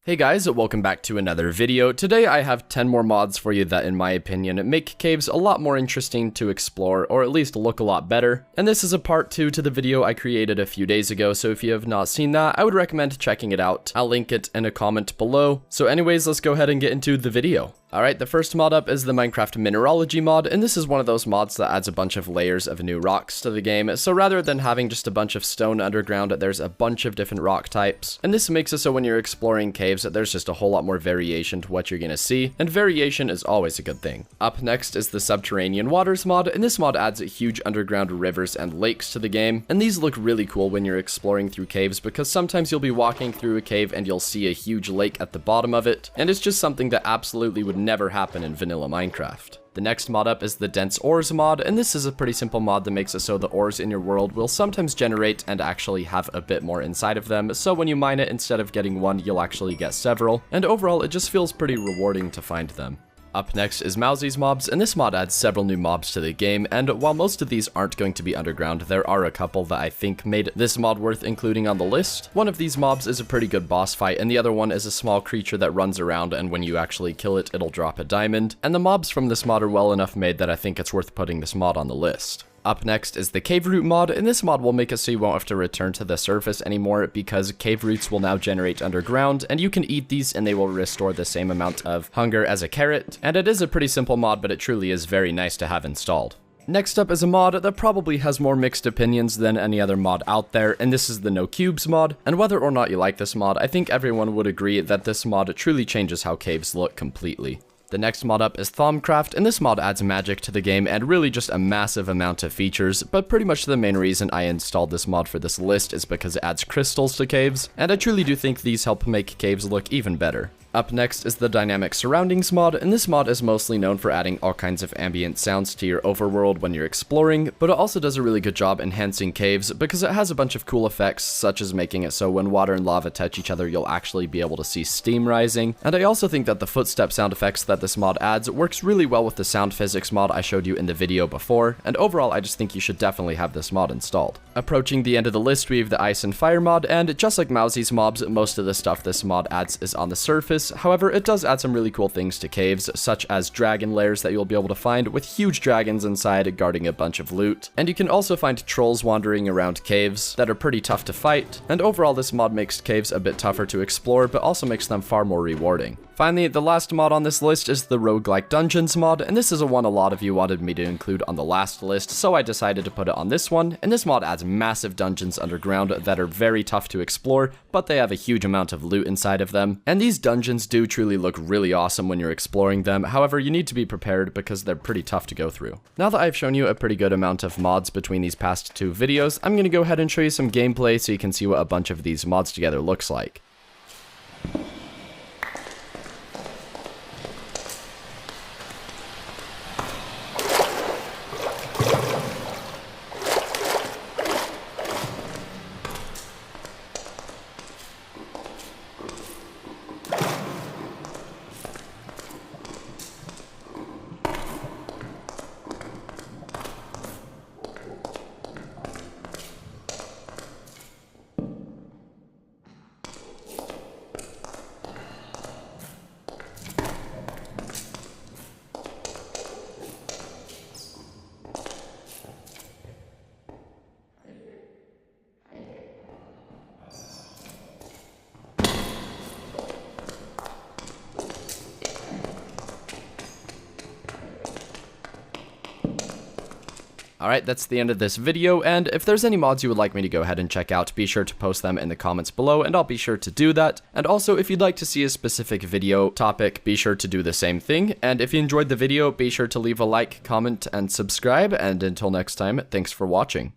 Hey guys, welcome back to another video. Today I have 10 more mods for you that in my opinion make caves a lot more interesting to explore, or at least look a lot better. And this is a part 2 to the video I created a few days ago, so if you have not seen that, I would recommend checking it out. I'll link it in a comment below. So anyways, let's go ahead and get into the video. Alright, the first mod up is the Minecraft Mineralogy mod, and this is one of those mods that adds a bunch of layers of new rocks to the game. So rather than having just a bunch of stone underground, there's a bunch of different rock types. And this makes it so when you're exploring caves, there's just a whole lot more variation to what you're gonna see, and variation is always a good thing. Up next is the Subterranean Waters mod, and this mod adds huge underground rivers and lakes to the game. And these look really cool when you're exploring through caves, because sometimes you'll be walking through a cave and you'll see a huge lake at the bottom of it, and it's just something that absolutely would never happen in vanilla Minecraft. The next mod up is the Dense Ores mod, and this is a pretty simple mod that makes it so the ores in your world will sometimes generate and actually have a bit more inside of them, so when you mine it, instead of getting one, you'll actually get several, and overall it just feels pretty rewarding to find them. Up next is Mowzy's mobs, and this mod adds several new mobs to the game, and while most of these aren't going to be underground, there are a couple that I think made this mod worth including on the list. One of these mobs is a pretty good boss fight, and the other one is a small creature that runs around, and when you actually kill it, it'll drop a diamond. And the mobs from this mod are well enough made that I think it's worth putting this mod on the list. Up next is the Cave Root mod, and this mod will make it so you won't have to return to the surface anymore because cave roots will now generate underground, and you can eat these and they will restore the same amount of hunger as a carrot. And it is a pretty simple mod, but it truly is very nice to have installed. Next up is a mod that probably has more mixed opinions than any other mod out there, and this is the No Cubes mod. And whether or not you like this mod, I think everyone would agree that this mod truly changes how caves look completely. The next mod up is Thaumcraft, and this mod adds magic to the game and really just a massive amount of features, but pretty much the main reason I installed this mod for this list is because it adds crystals to caves, and I truly do think these help make caves look even better. Up next is the Dynamic Surroundings mod, and this mod is mostly known for adding all kinds of ambient sounds to your overworld when you're exploring, but it also does a really good job enhancing caves because it has a bunch of cool effects, such as making it so when water and lava touch each other, you'll actually be able to see steam rising. And I also think that the footstep sound effects that this mod adds works really well with the sound physics mod I showed you in the video before, and overall I just think you should definitely have this mod installed. Approaching the end of the list, we have the Ice and Fire mod, and just like Mowzy's mobs, most of the stuff this mod adds is on the surface. However, it does add some really cool things to caves, such as dragon lairs that you'll be able to find with huge dragons inside guarding a bunch of loot. And you can also find trolls wandering around caves that are pretty tough to fight, and overall this mod makes caves a bit tougher to explore, but also makes them far more rewarding. Finally, the last mod on this list is the Roguelike Dungeons mod, and this is a one a lot of you wanted me to include on the last list, so I decided to put it on this one. And this mod adds massive dungeons underground that are very tough to explore, but they have a huge amount of loot inside of them. And these dungeons do truly look really awesome when you're exploring them, however you need to be prepared because they're pretty tough to go through. Now that I've shown you a pretty good amount of mods between these past two videos, I'm going to go ahead and show you some gameplay so you can see what a bunch of these mods together looks like. Alright, that's the end of this video, and if there's any mods you would like me to go ahead and check out, be sure to post them in the comments below, and I'll be sure to do that. And also, if you'd like to see a specific video topic, be sure to do the same thing. And if you enjoyed the video, be sure to leave a like, comment, and subscribe, and until next time, thanks for watching.